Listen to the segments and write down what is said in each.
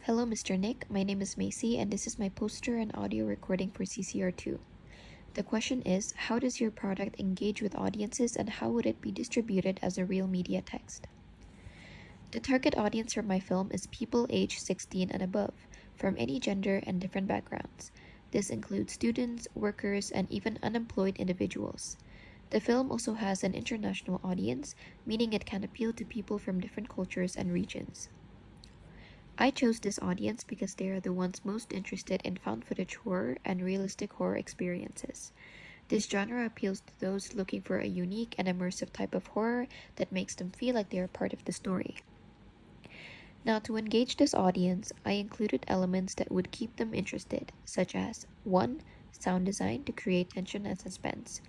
Hello, Mr. Nick. My name is Macy, and this is my poster and audio recording for CCR2. The question is, how does your product engage with audiences and how would it be distributed as a real media text? The target audience for my film is people aged 16 and above, from any gender and different backgrounds. This includes students, workers, and even unemployed individuals. The film also has an international audience, meaning it can appeal to people from different cultures and regions. I chose this audience because they are the ones most interested in found footage horror and realistic horror experiences. This genre appeals to those looking for a unique and immersive type of horror that makes them feel like they are part of the story. Now, to engage this audience, I included elements that would keep them interested, such as 1. Sound design to create tension and suspense.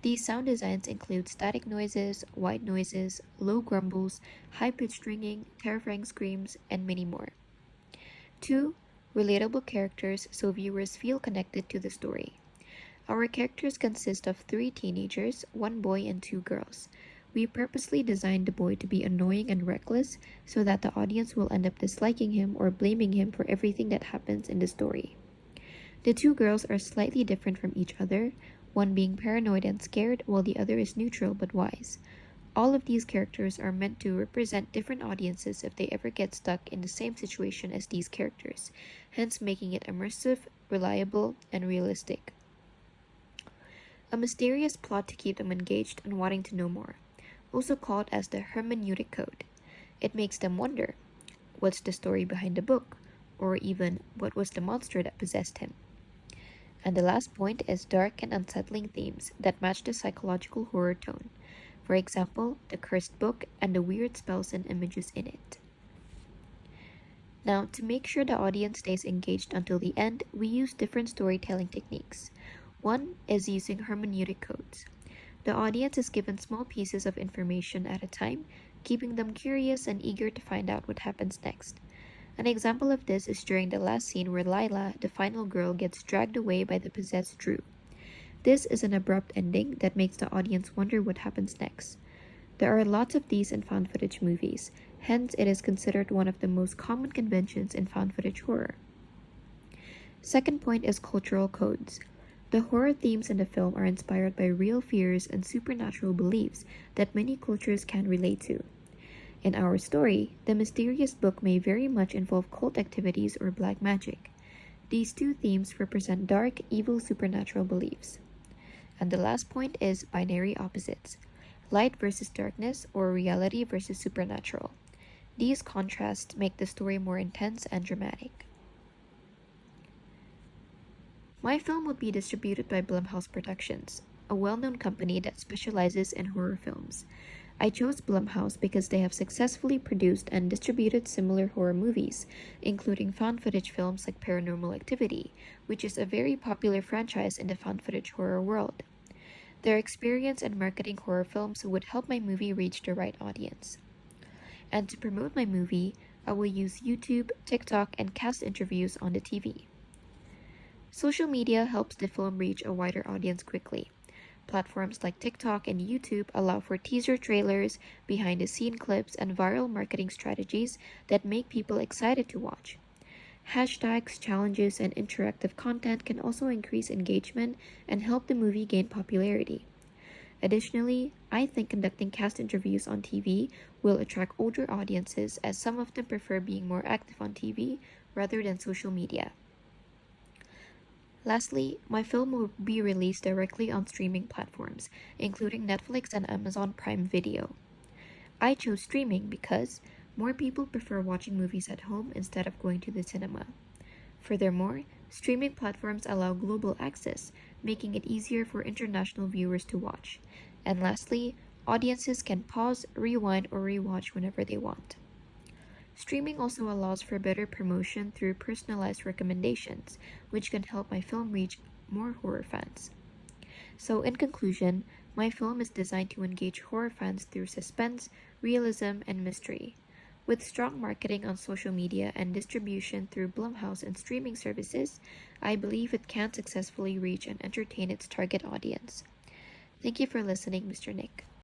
These sound designs include static noises, white noises, low grumbles, high-pitched ringing, terrifying screams, and many more. 2. Relatable characters so viewers feel connected to the story. Our characters consist of 3 teenagers, 1 boy and 2 girls. We purposely designed the boy to be annoying and reckless so that the audience will end up disliking him or blaming him for everything that happens in the story. The 2 girls are slightly different from each other, one being paranoid and scared while the other is neutral but wise. All of these characters are meant to represent different audiences if they ever get stuck in the same situation as these characters, hence making it immersive, reliable, and realistic. A mysterious plot to keep them engaged and wanting to know more, also called as the hermeneutic code. It makes them wonder, what's the story behind the book? Or even, what was the monster that possessed him? And the last point is dark and unsettling themes that match the psychological horror tone. For example, the cursed book and the weird spells and images in it. Now, to make sure the audience stays engaged until the end, we use different storytelling techniques. One is using hermeneutic codes. The audience is given small pieces of information at a time, keeping them curious and eager to find out what happens next. An example of this is during the last scene where Lila, the final girl, gets dragged away by the possessed Drew. This is an abrupt ending that makes the audience wonder what happens next. There are lots of these in found footage movies, hence it is considered one of the most common conventions in found footage horror. Second point is cultural codes. The horror themes in the film are inspired by real fears and supernatural beliefs that many cultures can relate to. In our story, the mysterious book may very much involve cult activities or black magic. These 2 themes represent dark, evil supernatural beliefs. And the last point is binary opposites, light versus darkness or reality versus supernatural. These contrasts make the story more intense and dramatic. My film would be distributed by Blumhouse Productions, a well-known company that specializes in horror films. I chose Blumhouse because they have successfully produced and distributed similar horror movies, including found footage films like Paranormal Activity, which is a very popular franchise in the found footage horror world. Their experience in marketing horror films would help my movie reach the right audience. And to promote my movie, I will use YouTube, TikTok, and cast interviews on the TV. Social media helps the film reach a wider audience quickly. Platforms like TikTok and YouTube allow for teaser trailers, behind-the-scene clips, and viral marketing strategies that make people excited to watch. Hashtags, challenges, and interactive content can also increase engagement and help the movie gain popularity. Additionally, I think conducting cast interviews on TV will attract older audiences as some of them prefer being more active on TV rather than social media. Lastly, my film will be released directly on streaming platforms, including Netflix and Amazon Prime Video. I chose streaming because more people prefer watching movies at home instead of going to the cinema. Furthermore, streaming platforms allow global access, making it easier for international viewers to watch. And lastly, audiences can pause, rewind, or rewatch whenever they want. Streaming also allows for better promotion through personalized recommendations, which can help my film reach more horror fans. So in conclusion, my film is designed to engage horror fans through suspense, realism, and mystery. With strong marketing on social media and distribution through Blumhouse and streaming services, I believe it can successfully reach and entertain its target audience. Thank you for listening, Mr. Nick.